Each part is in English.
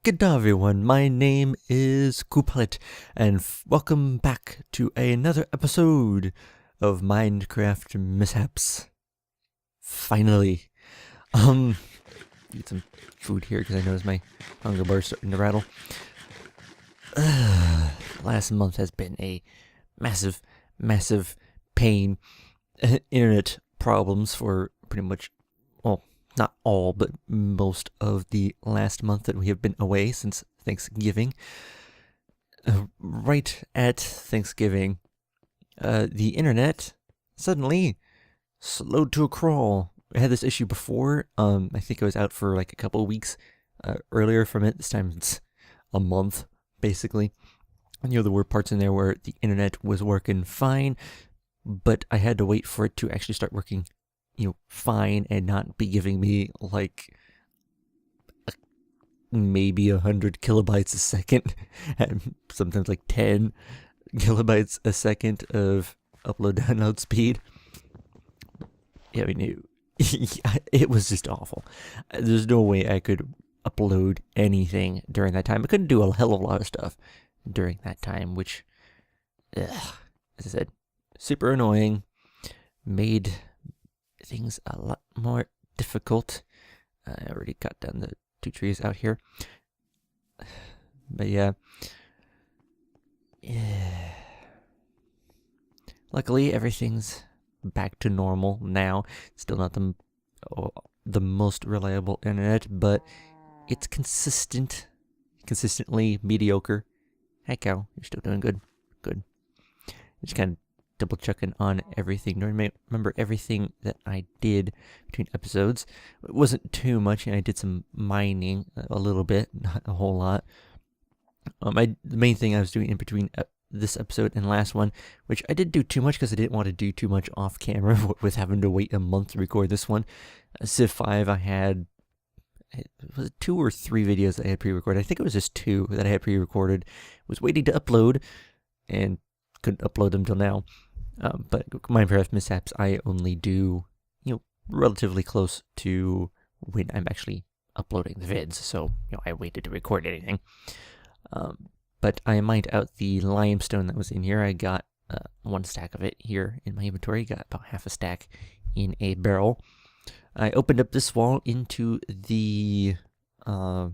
Good day, everyone. My name is Coolpilot, and welcome back to another episode of Minecraft Mishaps. Finally, eat some food here because I notice my hunger bar is starting to rattle. Last month has been a massive pain. Internet problems for pretty much, well, not all, but most of the last month that we have been away since Thanksgiving. Right at Thanksgiving, the internet suddenly slowed to a crawl. I had this issue before. I think I was out for like a couple of weeks earlier from it. This time it's a month, basically. And there were parts in there where the internet was working fine, but I had to wait for it to actually start working fine and not be giving me like maybe 100 kilobytes a second, and sometimes like 10 kilobytes a second of upload download speed. Yeah, I mean, it was just awful. There's no way I could upload anything during that time. I couldn't do a hell of a lot of stuff during that time, which, as I said, super annoying, made things a lot more difficult. I already cut down the 2 trees out here, but yeah. Luckily everything's back to normal now. Still not the most reliable internet, but it's consistently mediocre. Hey cow, you're still doing good. Just kind of double checking on everything. Do I remember everything that I did between episodes? It wasn't too much. I did some mining a little bit, not a whole lot. The main thing I was doing in between this episode and last one, which I didn't do too much because I didn't want to do too much off camera with having to wait a month to record this one. Civ 5, I had, was it 2 or 3 videos that I had pre-recorded? I think it was just 2 that I had pre-recorded. Was waiting to upload and couldn't upload them till now. But Minecraft Mishaps, I only do, relatively close to when I'm actually uploading the vids. So, I waited to record anything. But I mined out the limestone that was in here. I got 1 stack of it here in my inventory. Got about half a stack in a barrel. I opened up this wall into the, not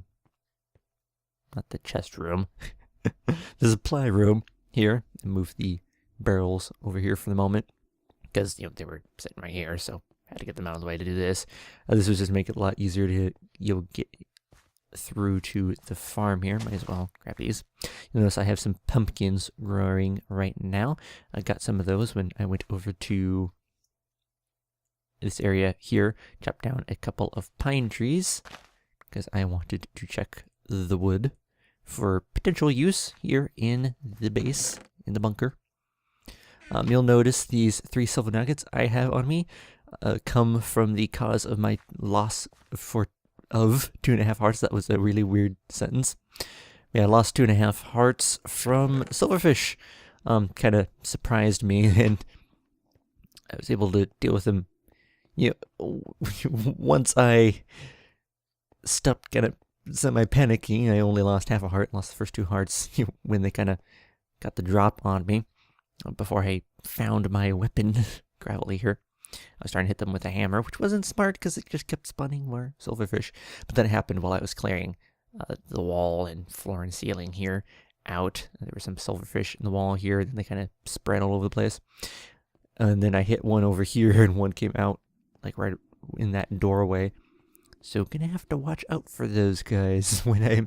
the chest room, the supply room here. I moved the barrels over here for the moment because they were sitting right here, so I had to get them out of the way to do this. This was just make it a lot easier to get through to the farm here. Might as well grab these. You'll notice I have some pumpkins growing right now. I got some of those when I went over to this area here, chopped down a couple of pine trees because I wanted to check the wood for potential use here in the base, in the bunker. You'll notice these 3 silver nuggets I have on me come from the cause of my loss of 2.5 hearts. That was a really weird sentence. Yeah, I lost 2.5 hearts from silverfish. Kind of surprised me, and I was able to deal with them. Once I stopped kind of semi-panicking, I only lost half a heart, lost the first 2 hearts when they kind of got the drop on me. Before I found my weapon, gravelly here, I was trying to hit them with a hammer, which wasn't smart because it just kept spawning more silverfish. But that happened while I was clearing the wall and floor and ceiling here out. There were some silverfish in the wall here, and they kind of spread all over the place. And then I hit one over here, and one came out like right in that doorway. So gonna have to watch out for those guys when I'm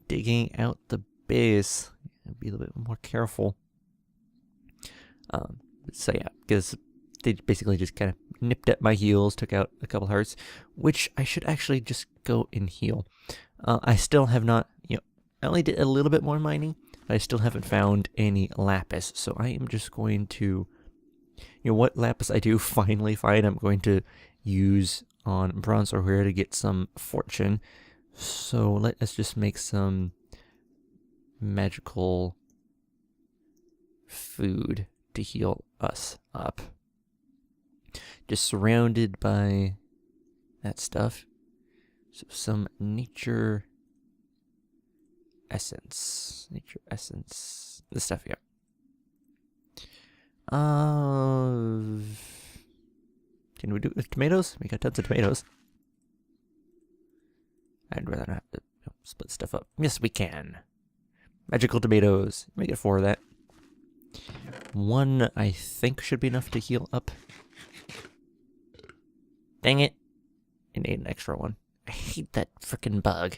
digging out the base. Be a little bit more careful. So yeah, because they basically just kind of nipped at my heels, took out a couple hearts, which I should actually just go and heal. I still have not, I only did a little bit more mining, but I still haven't found any lapis. So I am just going to, what lapis I do finally find, I'm going to use on bronze ore here to get some fortune. So let us just make some magical food to heal us up. Just surrounded by that stuff. So some nature essence. Nature essence. This stuff, yeah. Can we do it with tomatoes? We got tons of tomatoes. I'd rather not have to split stuff up. Yes, we can. Magical tomatoes. Make it 4 of that. 1, I think, should be enough to heal up. Dang it. I need an extra one. I hate that frickin' bug.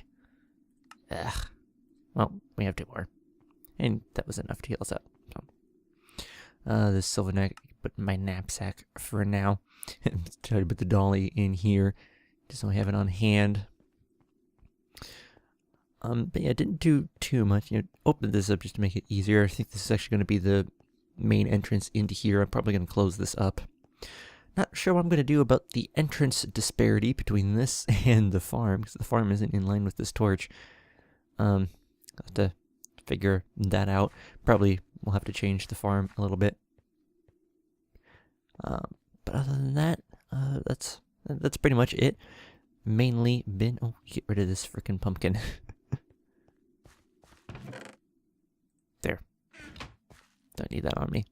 Ugh. Well, we have 2 more. And that was enough to heal us up. So. This silver neck, put in my knapsack for now. Try to put the dolly in here, just so I have it on hand. But yeah, I didn't do too much. Open this up just to make it easier. I think this is actually going to be the main entrance into here. I'm probably going to close this up. Not sure what I'm going to do about the entrance disparity between this and the farm, because the farm isn't in line with this torch. I'll have to figure that out. Probably we'll have to change the farm a little bit. But other than that, that's pretty much it. Mainly been... Oh, get rid of this frickin' pumpkin. There. Don't need that on me.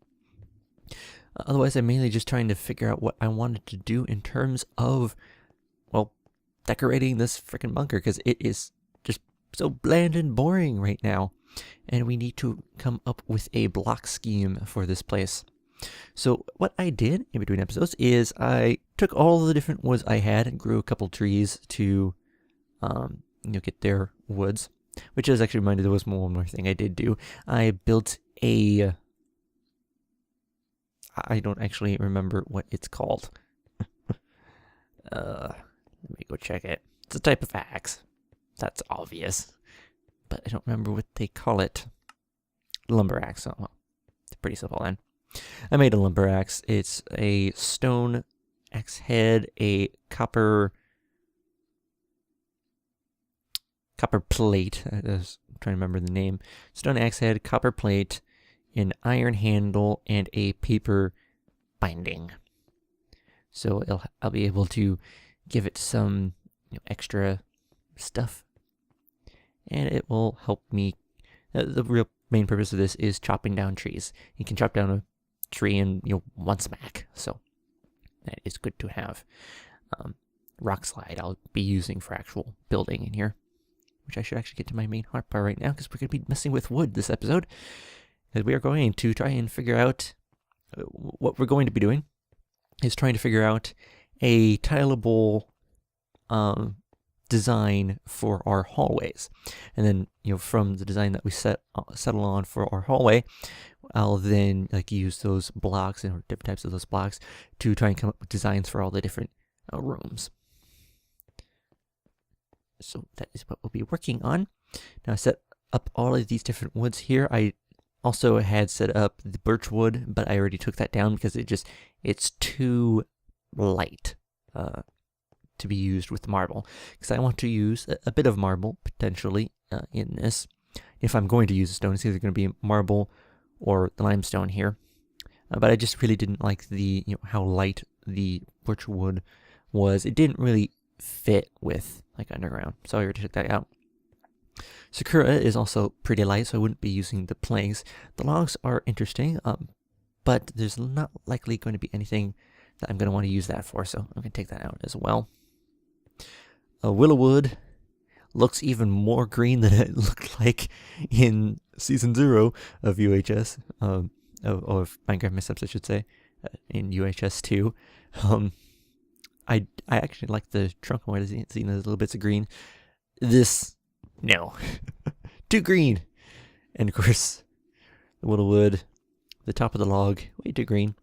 Otherwise, I'm mainly just trying to figure out what I wanted to do in terms of, well, decorating this frickin' bunker, because it is just so bland and boring right now. And we need to come up with a block scheme for this place. So what I did in between episodes is I took all the different woods I had and grew a couple trees to, get their woods. Which is actually reminded there was one more thing I did do. I built a... I don't actually remember what it's called. Let me go check it. It's a type of axe. That's obvious. But I don't remember what they call it. Lumber axe. Oh, well, it's pretty simple then. I made a lumber axe. It's a stone axe head, a copper plate. I was trying to remember the name. Stone axe head, copper plate, an iron handle, and a paper binding. So I'll be able to give it some extra stuff, and it will help me. The real main purpose of this is chopping down trees. You can chop down a tree in one smack, so that is good to have. Rock slide I'll be using for actual building in here, which I should actually get to my main hotbar right now, because we're going to be messing with wood this episode. Because we are going to try and figure out what we're going to be doing is trying to figure out a tileable design for our hallways. And then, from the design that we settle on for our hallway, I'll then use those blocks and different types of those blocks to try and come up with designs for all the different rooms. So that is what we'll be working on. Now I set up all of these different woods here. I also had set up the birch wood, but I already took that down because it's too light to be used with marble. Because I want to use a bit of marble potentially in this. If I'm going to use a stone, it's either going to be marble or the limestone here. But I just really didn't like the how light the birch wood was. It didn't really fit with underground, so I already took that out. Sakura is also pretty light, so I wouldn't be using the planks. The logs are interesting, but there's not likely going to be anything that I'm going to want to use that for, so I'm going to take that out as well. Willow wood looks even more green than it looked like in Season 0 of UHS, of Minecraft Mishaps, I should say, in UHS 2. I actually like the trunk more. I've seen those little bits of green. This, no. Too green. And of course, the willow wood, the top of the log, way too green.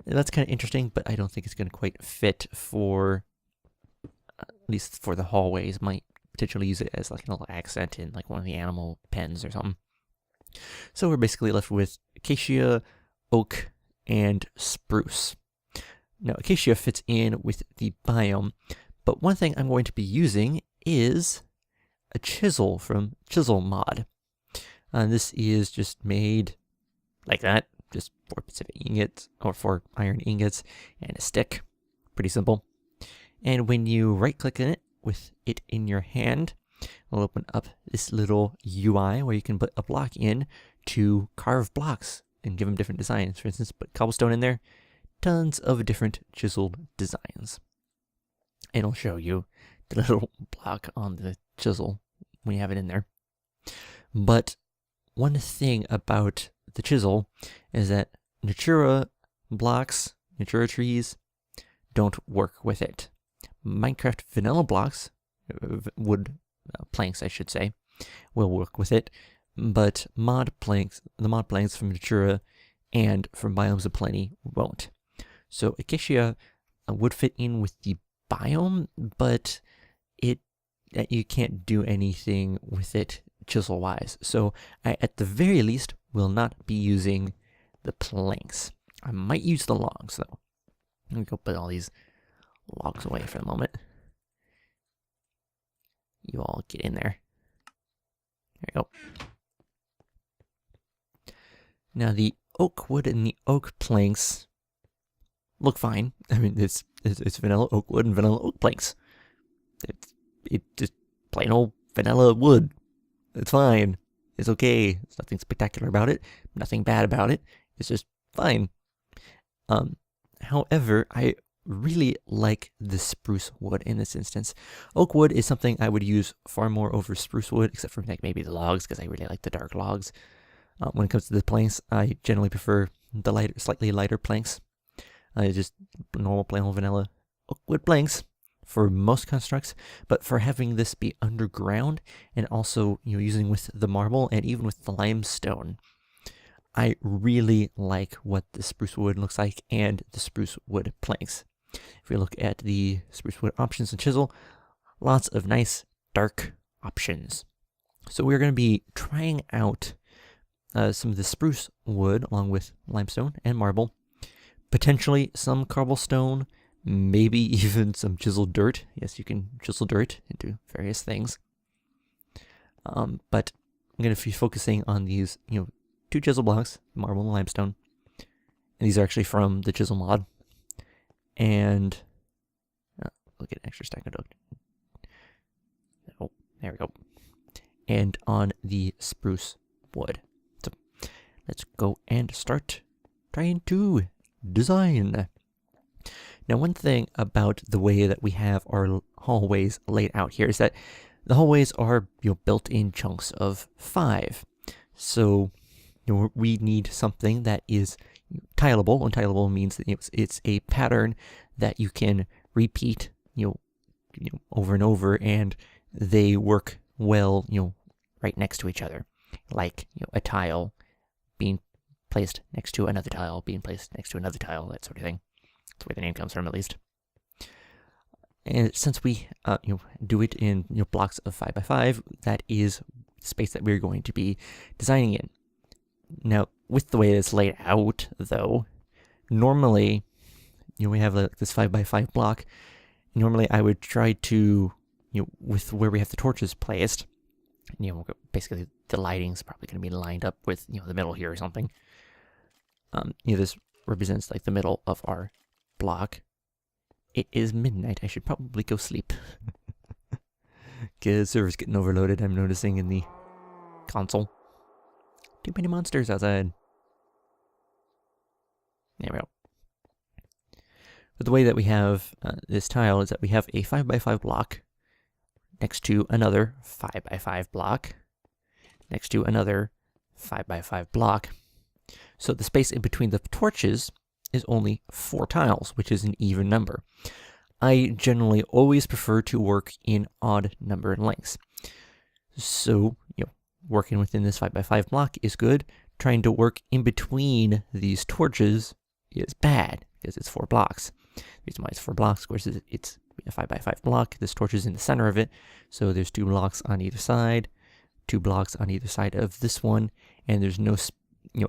And that's kind of interesting, but I don't think it's going to quite fit for, at least for the hallways. Might potentially use it as a little accent in one of the animal pens or something. So we're basically left with acacia, oak, and spruce. Now, acacia fits in with the biome, but one thing I'm going to be using is a chisel from Chisel Mod. This is just made like that, just 4 Pacific ingots, or 4 iron ingots, and a stick. Pretty simple. And when you right-click on it with it in your hand, We'll open up this little UI where you can put a block in to carve blocks and give them different designs. For instance, put cobblestone in there, tons of different chiseled designs. And it'll show you the little block on the chisel when you have it in there. But one thing about the chisel is that Natura blocks, Natura trees, don't work with it. Minecraft vanilla blocks, wood planks I should say, will work with it, but the mod planks from Natura and from Biomes of Plenty won't. So Acacia would fit in with the biome, but you can't do anything with it chisel-wise. So I, at the very least, will not be using the planks. I might use the logs, though. Let me go put all these logs away for the moment. You all get in there. There you go. Now, the oak wood and the oak planks look fine. I mean, it's vanilla oak wood and vanilla oak planks. It's just plain old vanilla wood. It's fine. It's okay. There's nothing spectacular about it. Nothing bad about it. It's just fine. However, I really like the spruce wood in this instance. Oak wood is something I would use far more over spruce wood, except for like maybe the logs, because I really like the dark logs. When it comes to the planks, I generally prefer the slightly lighter planks. Just normal plain old vanilla oak wood planks for most constructs, but for having this be underground and also using with the marble and even with the limestone, I really like what the spruce wood looks like and the spruce wood planks. If we look at the spruce wood options and chisel, lots of nice dark options. So we're going to be trying out some of the spruce wood along with limestone and marble, potentially some cobblestone, maybe even some chiseled dirt. Yes, you can chisel dirt into various things. But I'm going to be focusing on these, 2 chisel blocks, marble and limestone. And these are actually from the chisel mod. And look at an extra stack of dirt. Oh, there we go. And on the spruce wood. So let's go and start trying to design. Now, one thing about the way that we have our hallways laid out here is that the hallways are built in chunks of 5. So we need something that is tileable, and tileable means that it's a pattern that you can repeat over and over, and they work well right next to each other, like a tile being placed next to another tile, being placed next to another tile, that sort of thing. That's where the name comes from, at least. And since we do it in blocks of 5 by 5, that is space that we're going to be designing in. Now, with the way it's laid out, though, normally we have this 5 by 5 block. Normally, I would try to with where we have the torches placed. Basically the lighting's probably going to be lined up with the middle here or something. This represents like the middle of our block. It is midnight. I should probably go sleep. Because server's getting overloaded, I'm noticing in the console. Too many monsters outside. There we go. But the way that we have this tile is that we have a 5 by 5 block next to another 5 by 5 block next to another 5 by 5 block. So the space in between the torches is only 4 tiles, which is an even number. I generally always prefer to work in odd number lengths. So, working within this 5 by 5 block is good. Trying to work in between these torches is bad, because it's 4 blocks. The reason why it's 4 blocks, of course, is it's a 5 by 5 block. This torch is in the center of it, so there's 2 blocks on either side, 2 blocks on either side of this one, and there's no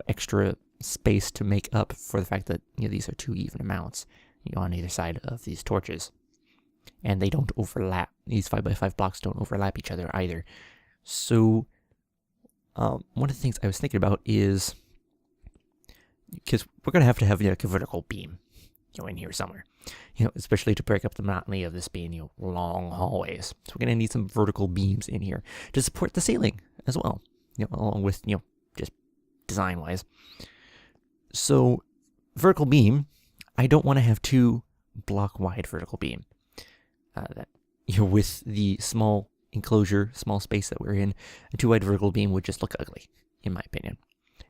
extra space to make up for the fact that these are 2 even amounts on either side of these torches, and they don't overlap. These 5 by 5 blocks don't overlap each other either. So one of the things I was thinking about is, because we're gonna have to have a vertical beam in here somewhere. Especially to break up the monotony of this being, long hallways. So we're going to need some vertical beams in here to support the ceiling as well, along with, just design-wise. So vertical beam, I don't want to have 2 block-wide vertical beam. That with the small enclosure, small space that we're in, a 2-wide vertical beam would just look ugly, in my opinion.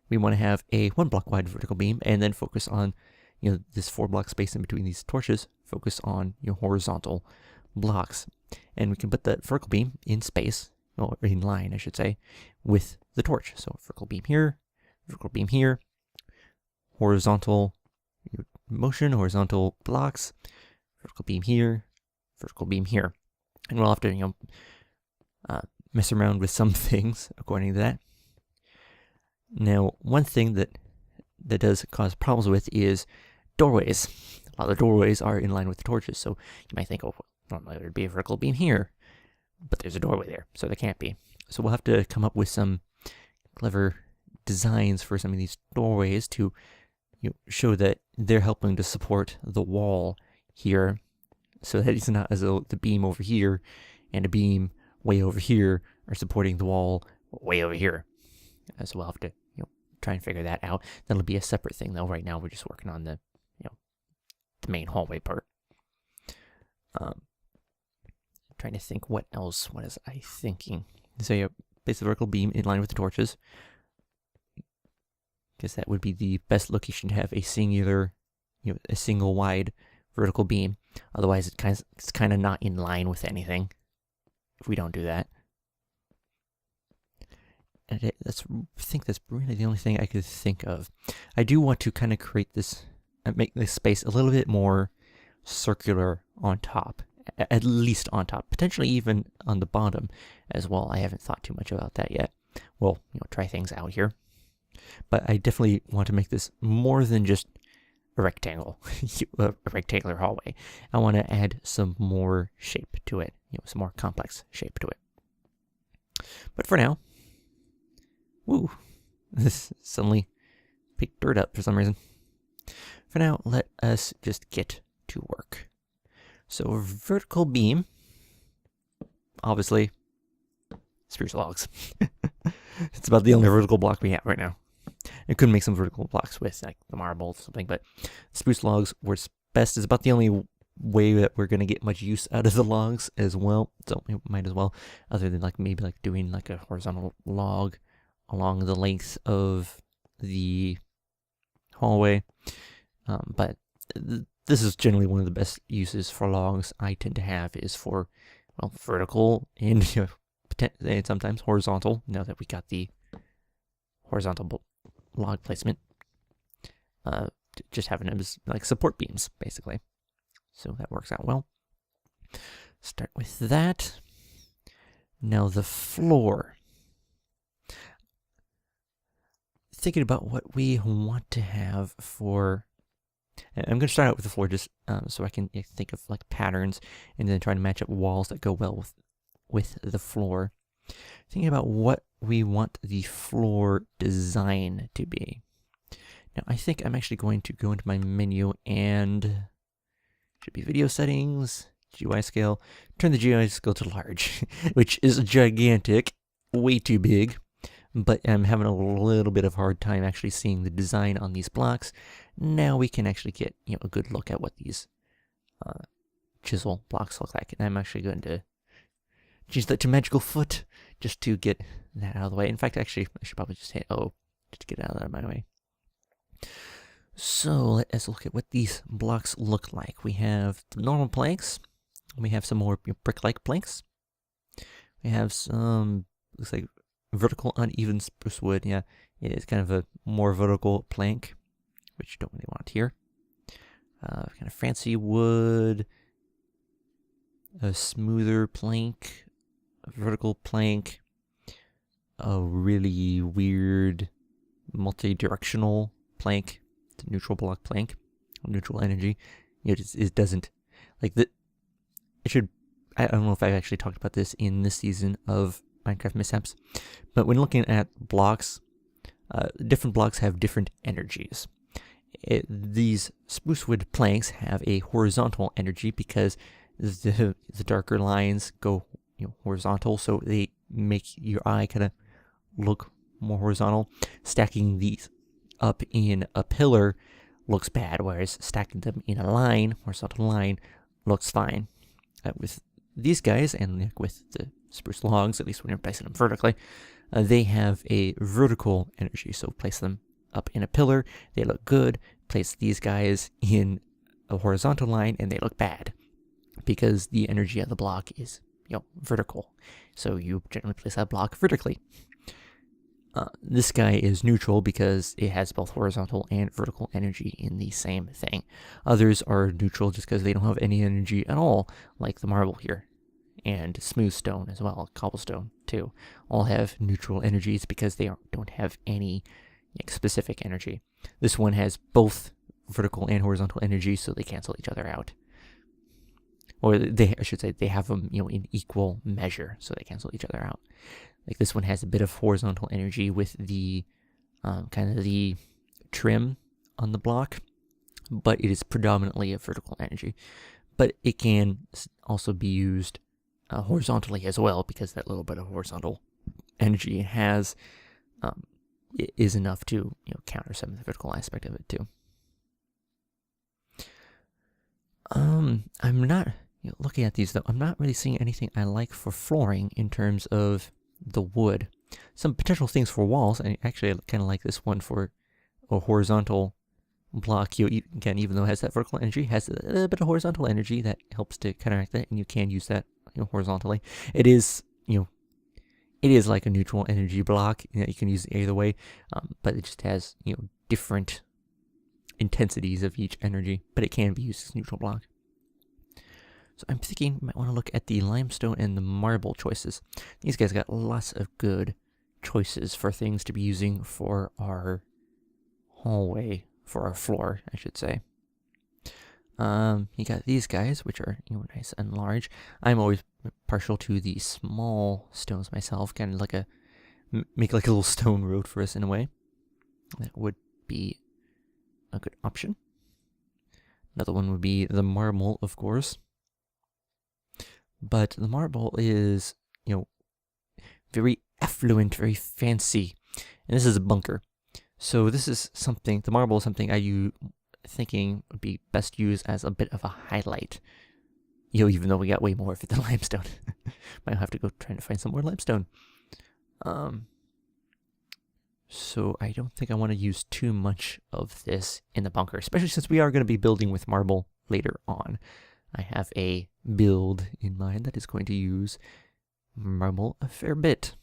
We want to have a 1 block-wide vertical beam and then focus on this 4-block space in between these torches, focus on horizontal blocks. And we can put the vertical beam in space, or in line, I should say, with the torch. So vertical beam here, horizontal motion, horizontal blocks, vertical beam here, vertical beam here. And we'll have to, mess around with some things according to that. Now, one thing that does cause problems with is doorways. A lot of the doorways are in line with the torches, so you might think, normally there'd be a vertical beam here, but there's a doorway there, so there can't be. So we'll have to come up with some clever designs for some of these doorways to show that they're helping to support the wall here, so that it's not as though the beam over here and a beam way over here are supporting the wall way over here. So we'll have to try and figure that out. That'll be a separate thing, though. Right now we're just working on the the main hallway part. Trying to think what else. What is I thinking? So place the vertical beam in line with the torches, because that would be the best location to have a singular, a single wide vertical beam. Otherwise, it's kind of not in line with anything if we don't do that. And I think that's really the only thing I could think of. I do want to kind of create this, make this space a little bit more circular on top, at least on top, potentially even on the bottom as well. I haven't thought too much about that yet. We'll, try things out here. But I definitely want to make this more than just a rectangle, a rectangular hallway. I want to add some more shape to it, some more complex shape to it. But for now, woo, this suddenly picked dirt up for some reason. For now, let us just get to work. So vertical beam, obviously, spruce logs. It's about the only vertical block we have right now. I could make some vertical blocks with like the marble or something, but spruce logs works best. It's about the only way that we're going to get much use out of the logs as well. So we might as well, other than maybe doing a horizontal log along the length of the hallway. But this is generally one of the best uses for logs I tend to have is for, vertical and, and sometimes horizontal, now that we got the horizontal log placement. Just having them as support beams, basically. So that works out well. Start with that. Now the floor. Thinking about what we want to have for... I'm going to start out with the floor just so I can think of patterns and then try to match up walls that go well with the floor. Thinking about what we want the floor design to be. Now I think I'm actually going to go into my menu and should be video settings, GUI scale, turn the GUI scale to large, which is gigantic, way too big. But I'm having a little bit of hard time actually seeing the design on these blocks. Now we can actually get a good look at what these chisel blocks look like. And I'm actually going to change that to magical foot just to get that out of the way. In fact, actually, I should probably just hit O just to get it out of my way. So let us look at what these blocks look like. We have the normal planks. We have some more brick-like planks. We have some, looks like vertical uneven spruce wood. Yeah, it is kind of a more vertical plank, which you don't really want here. Kind of fancy wood, a smoother plank, a vertical plank, a really weird multi-directional plank. It's a neutral block plank, neutral energy. It doesn't like that. It should. I don't know if I've actually talked about this in this season of Minecraft Mishaps, but when looking at blocks, different blocks have different energies, these spruce wood planks have a horizontal energy because the darker lines go horizontal, so they make your eye kind of look more horizontal. Stacking these up in a pillar looks bad, whereas stacking them in a line, horizontal line, looks fine. With these guys, and with the spruce logs, at least when you're placing them vertically, they have a vertical energy, so place them up in a pillar, they look good. Place these guys in a horizontal line, and they look bad, because the energy of the block is, vertical. So you generally place that block vertically. This guy is neutral because it has both horizontal and vertical energy in the same thing. Others are neutral just because they don't have any energy at all, like the marble here. And smooth stone as well, cobblestone too. All have neutral energies because they don't have any specific energy. This one has both vertical and horizontal energy, so they cancel each other out. Or I should say, they have them, in equal measure, so they cancel each other out. Like this one has a bit of horizontal energy with the kind of the trim on the block, but it is predominantly a vertical energy. But it can also be used horizontally as well, because that little bit of horizontal energy it has is enough to counter some of the vertical aspect of it too. I'm not looking at these though. I'm not really seeing anything I like for flooring in terms of the wood. Some potential things for walls, and actually I kind of like this one for a horizontal block. Again, even though it has that vertical energy, has a little bit of horizontal energy that helps to counteract that, and you can use that horizontally. It is it is like a neutral energy block. You can use it either way, but it just has different intensities of each energy, but it can be used as a neutral block. So I'm thinking you might want to look at the limestone and the marble choices. These guys got lots of good choices for things to be using for our hallway, for our floor, I should say. You got these guys, which are nice and large. I'm always partial to the small stones myself, kind of like make like a little stone road for us in a way. That would be a good option. Another one would be the marble, of course. But the marble is, very affluent, very fancy. And this is a bunker. So this is something, the marble is something thinking would be best used as a bit of a highlight. Even though we got way more of it than limestone. Might have to go trying to find some more limestone. So I don't think I want to use too much of this in the bunker, especially since we are going to be building with marble later on. I have a build in mind that is going to use marble a fair bit.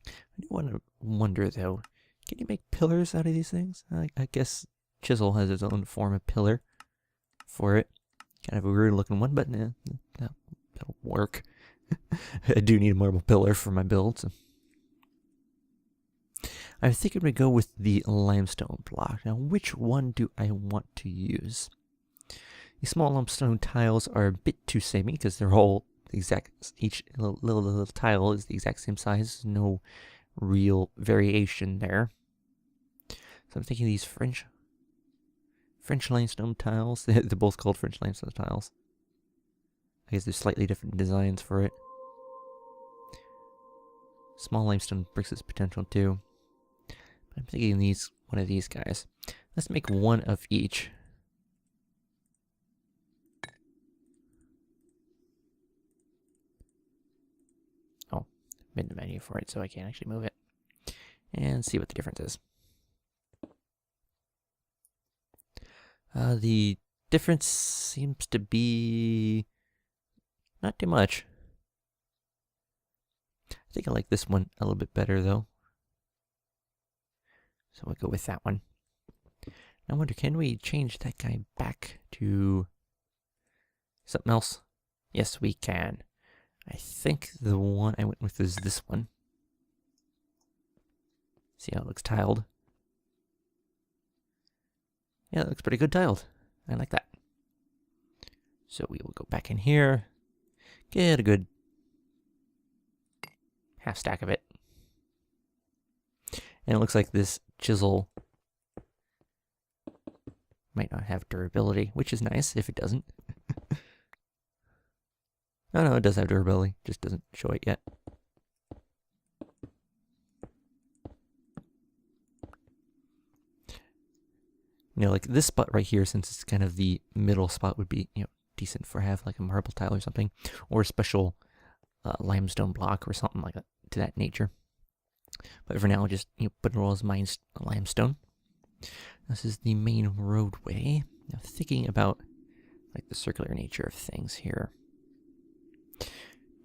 I do want to wonder, though, can you make pillars out of these things? I guess chisel has its own form of pillar for it. Kind of a weird looking one, but that'll work. I do need a marble pillar for my build, so. I'm thinking we go with the limestone block. Now, which one do I want to use? The small limestone tiles are a bit too samey because they're all each little tile is the exact same size. No real variation there. So I'm thinking these French limestone tiles. They're both called French limestone tiles. I guess there's slightly different designs for it. Small limestone bricks has potential too. I'm thinking one of these guys. Let's make one of each. Oh, made the menu for it, so I can't actually move it. And see what the difference is. The difference seems to be not too much. I think I like this one a little bit better, though. So we'll go with that one. I wonder, can we change that guy back to something else? Yes, we can. I think the one I went with is this one. See how it looks tiled? Yeah, it looks pretty good tiled. I like that. So we will go back in here, get a good half stack of it. And it looks like this chisel Might not have durability, which is nice if it doesn't. Oh no, it does have durability, just doesn't show it yet. You know, like this spot right here, since it's kind of the middle spot, would be, you know, decent for have like a marble tile or something, or a special limestone block or something like that to that nature. But for now, just, you know, put it all as limestone. This is the main roadway. Now, thinking about like the circular nature of things here,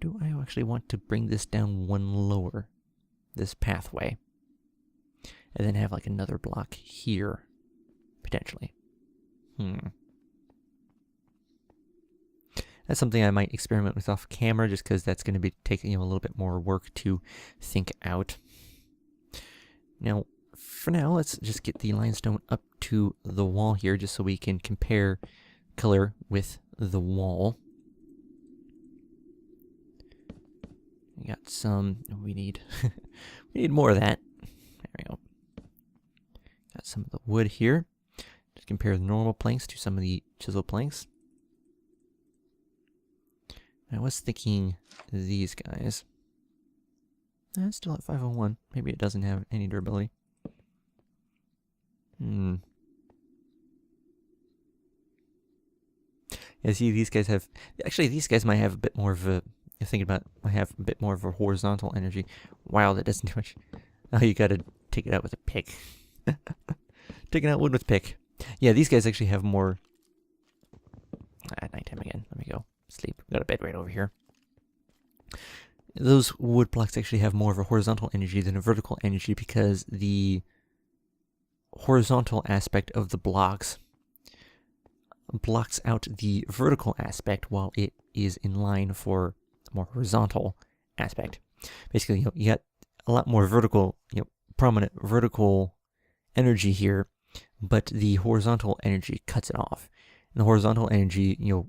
do I actually want to bring this down one lower, this pathway, and then have like another block here, potentially? That's something I might experiment with off camera, just because that's going to be taking, you know, a little bit more work to think out. Now, for now, let's just get the limestone up to the wall here, just so we can compare color with the wall. We got some, we need we need more of that. There we go. Got some of the wood here. Just compare the normal planks to some of the chisel planks. I was thinking these guys. It's still at 501. Maybe it doesn't have any durability. Yeah, see, these guys have... Actually, these guys might have a bit more of a... You're thinking about... Might have a bit more of a horizontal energy. Wow, that doesn't do much. Oh, you gotta take it out with a pick. Taking out wood with pick. Yeah, these guys actually have more... At nighttime again. Let me go sleep. Got a bed right over here. Those wood blocks actually have more of a horizontal energy than a vertical energy, because the horizontal aspect of the blocks blocks out the vertical aspect, while it is in line for a more horizontal aspect. Basically, you know, you got a lot more vertical, you know, prominent vertical energy here, but the horizontal energy cuts it off. And the horizontal energy, you know,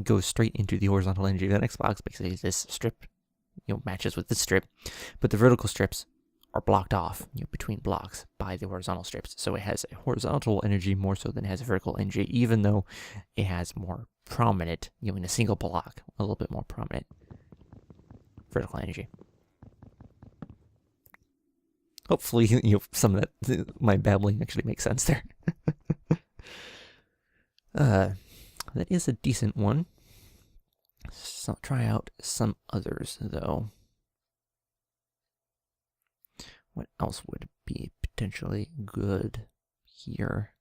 goes straight into the horizontal energy of the next box. Basically, this strip, you know, matches with this strip, but the vertical strips are blocked off, you know, between blocks by the horizontal strips. So it has a horizontal energy more so than it has a vertical energy, even though it has more prominent, you know, in a single block, a little bit more prominent vertical energy. Hopefully, you know, some of that, my babbling actually makes sense there. That is a decent one. So try out some others, though. What else would be potentially good here?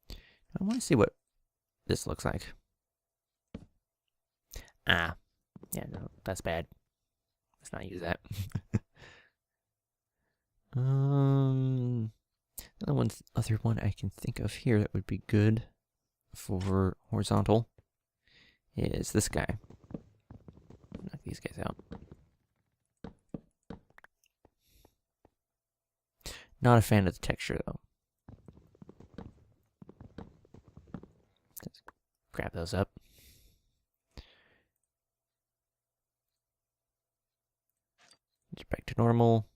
I want to see what this looks like. Ah, yeah, no, that's bad. Let's not use that. Other one I can think of here that would be good for horizontal is this guy. Knock these guys out. Not a fan of the texture, though. Let's grab those up. Just back to normal.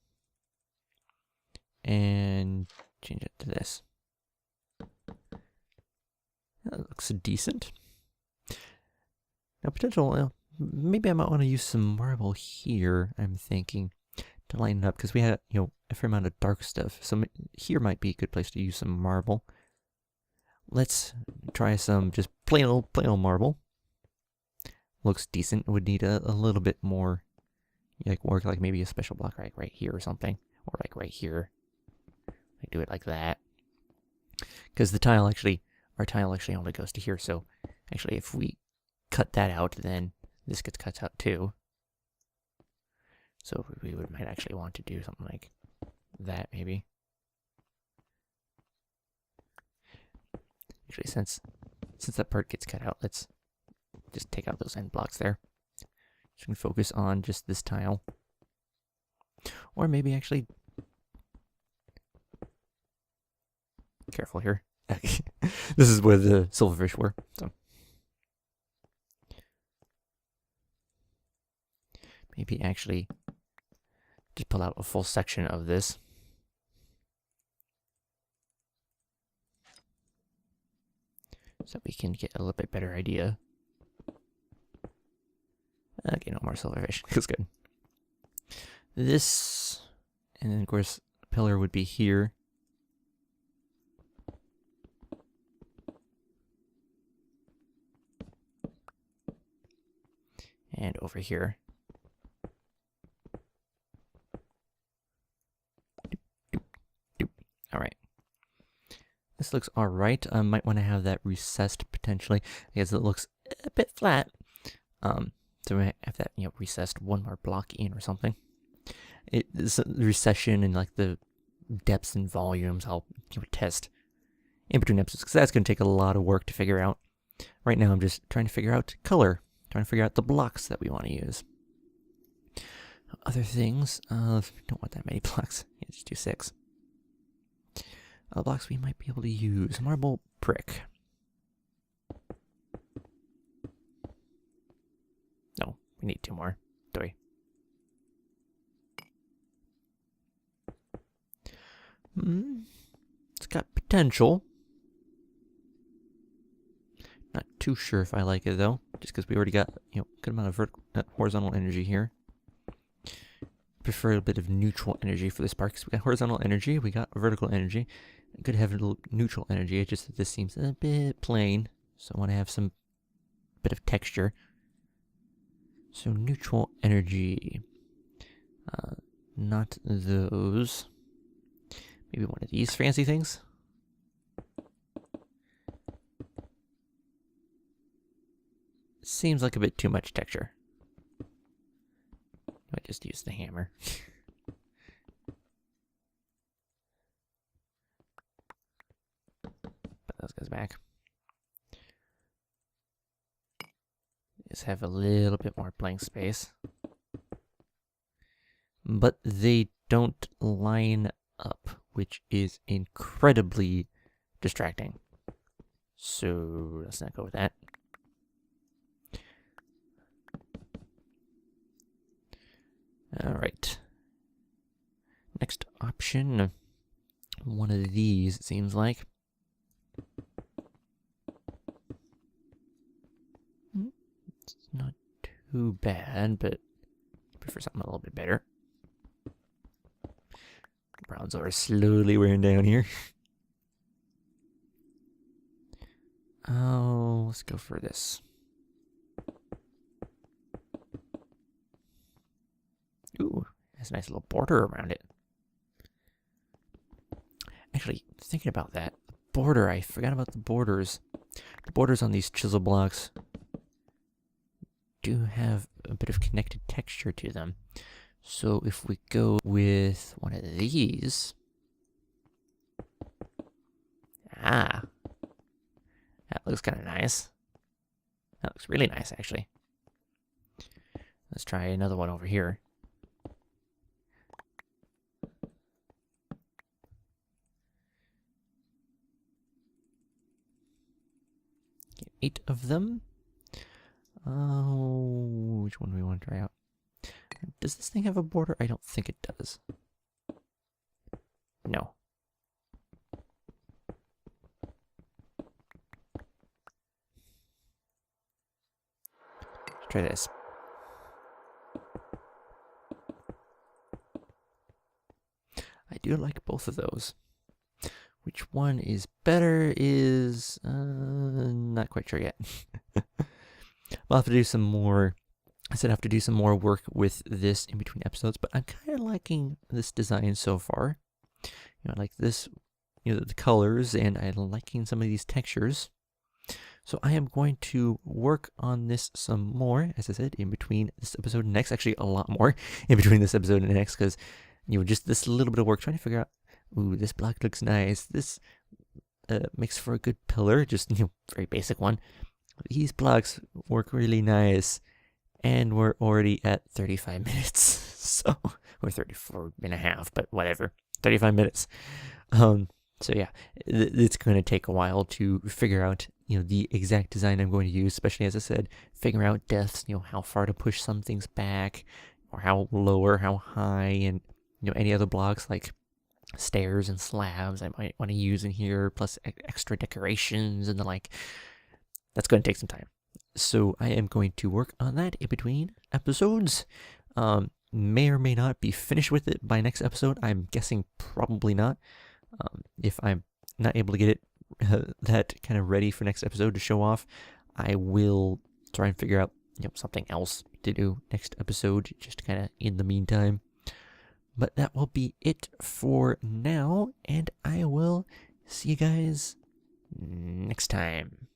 And change it to this. That looks decent. Now, potential, maybe I might want to use some marble here, I'm thinking, to line it up, because we had, you know, a fair amount of dark stuff. So here might be a good place to use some marble. Let's try some just plain old marble. Looks decent. Would need a little bit more, like, work, like maybe a special block right here or something, or like right here. Like do it like that, because the tile actually, our tile actually only goes to here. So actually, if we cut that out, then this gets cut out too. So we might actually want to do something like that, maybe. Actually, since that part gets cut out, let's just take out those end blocks there. So we can focus on just this tile, or maybe actually. Careful here. This is where the silverfish were. So maybe actually just pull out a full section of this. so we can get a little bit better idea. Okay, no more silverfish. That's good. This, and then of course, pillar would be here. And over here. Alright. This looks alright. Might want to have that recessed potentially, because it looks a bit flat. So we have that, recessed one more block in or something. This recession and like the depths and volumes I'll test in between episodes, because that's going to take a lot of work to figure out. Right now I'm just trying to figure out color, trying to figure out the blocks that we want to use. Other things, don't want that many blocks. Yeah, just do 6. Blocks we might be able to use. Marble brick. No, we need 2 more. 3. It's got potential. Not too sure if I like it though, just because we already got good amount of horizontal energy here. Prefer a bit of neutral energy for this part, because we got horizontal energy, we got vertical energy. I could have a little neutral energy. It's just that this seems a bit plain, so I want to have some bit of texture. So neutral energy, not those. Maybe one of these fancy things. Seems like a bit too much texture. I just use the hammer. Put those guys back. Just have a little bit more blank space. But they don't line up, which is incredibly distracting. So let's not go with that. Alright. Next option. One of these, it seems like. It's not too bad, but I prefer something a little bit better. Browns are slowly wearing down here. Oh, let's go for this. Ooh, has a nice little border around it. Actually, thinking about that, the border, I forgot about the borders. The borders on these chisel blocks do have a bit of connected texture to them. So if we go with one of these... that looks kind of nice. That looks really nice, actually. Let's try another one over here. Get 8 of them. Oh, which one do we want to try out? Does this thing have a border? I don't think it does. No. Let's try this. I do like both of those. Which one is better is not quite sure yet. We'll have to do some more. I said I have to do some more work with this in between episodes, but I'm kind of liking this design so far. I like this, the colors, and I'm liking some of these textures. So I am going to work on this some more, as I said, in between this episode and next. Actually, a lot more in between this episode and the next, because just this little bit of work trying to figure out. Ooh, this block looks nice. This makes for a good pillar, just very basic one. These blocks work really nice, and we're already at 35 minutes. So, or 34 and a half, but whatever, 35 minutes. So yeah, it's going to take a while to figure out, the exact design I'm going to use, especially as I said, figure out depths, how far to push some things back, or how low or how high, and any other blocks like stairs and slabs I might want to use in here, plus extra decorations and the like. that's going to take some time. So I am going to work on that in between episodes. May or may not be finished with it by next episode. I'm guessing probably not. If I'm not able to get it that kind of ready for next episode to show off, I will try and figure out something else to do next episode, just kind of in the meantime. But that will be it for now, and I will see you guys next time.